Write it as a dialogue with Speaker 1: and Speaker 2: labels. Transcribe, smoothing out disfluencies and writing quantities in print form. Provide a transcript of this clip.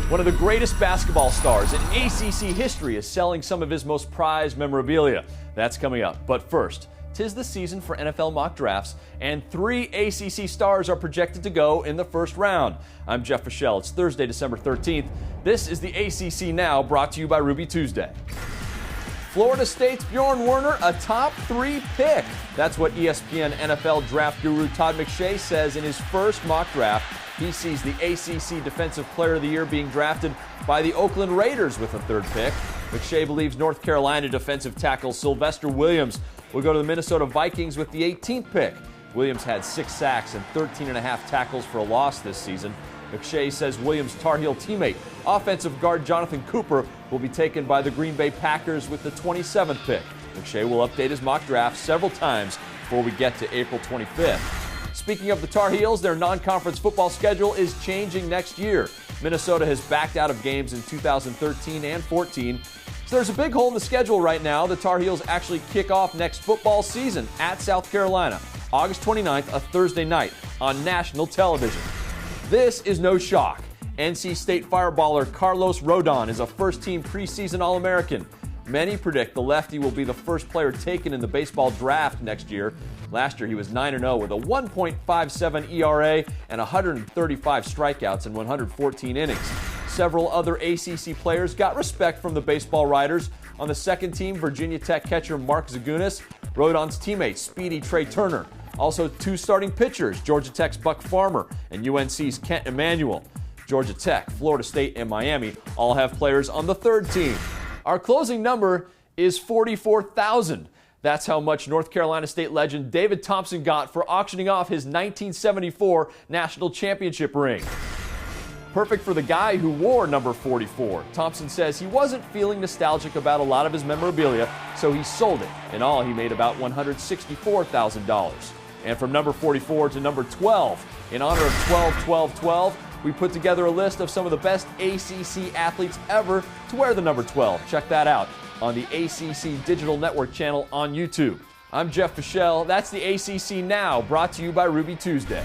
Speaker 1: One of the greatest basketball stars in ACC history is selling some of his most prized memorabilia. That's coming up. But first, 'tis the season for NFL mock drafts, and 3 ACC stars are projected to go in the first round. I'm Jeff Fischel. It's Thursday, December 13th. This is the ACC Now, brought to you by Ruby Tuesday. Florida State's Bjorn Werner, a top 3 pick. That's what ESPN NFL draft guru Todd McShay says in his first mock draft. He sees the ACC Defensive Player of the Year being drafted by the Oakland Raiders with the 3rd pick. McShay believes North Carolina defensive tackle Sylvester Williams will go to the Minnesota Vikings with the 18th pick. Williams had 6 sacks and 13.5 tackles for a loss this season. McShay says Williams' Tar Heel teammate, offensive guard Jonathan Cooper, will be taken by the Green Bay Packers with the 27th pick. McShay will update his mock draft several times before we get to April 25th. Speaking of the Tar Heels, their non-conference football schedule is changing next year. Minnesota has backed out of games in 2013 and 14, so there's a big hole in the schedule right now. The Tar Heels actually kick off next football season at South Carolina, August 29th, a Thursday night, on national television. This is no shock. NC State fireballer Carlos Rodon is a first-team preseason All-American. Many predict the lefty will be the first player taken in the baseball draft next year. Last year, he was 9-0 with a 1.57 ERA and 135 strikeouts in 114 innings. Several other ACC players got respect from the baseball writers. On the second team, Virginia Tech catcher Mark Zagunis, Rodon's teammate, speedy Trey Turner. Also, 2 starting pitchers, Georgia Tech's Buck Farmer and UNC's Kent Emanuel. Georgia Tech, Florida State, and Miami all have players on the 3rd team. Our closing number is 44,000. That's how much North Carolina State legend David Thompson got for auctioning off his 1974 national championship ring. Perfect for the guy who wore number 44. Thompson says he wasn't feeling nostalgic about a lot of his memorabilia, so he sold it. In all, he made about $164,000. And from number 44 to number 12, in honor of 12-12-12, we put together a list of some of the best ACC athletes ever to wear the number 12. Check that out on the ACC Digital Network channel on YouTube. I'm Jeff Fischel. That's the ACC Now, brought to you by Ruby Tuesday.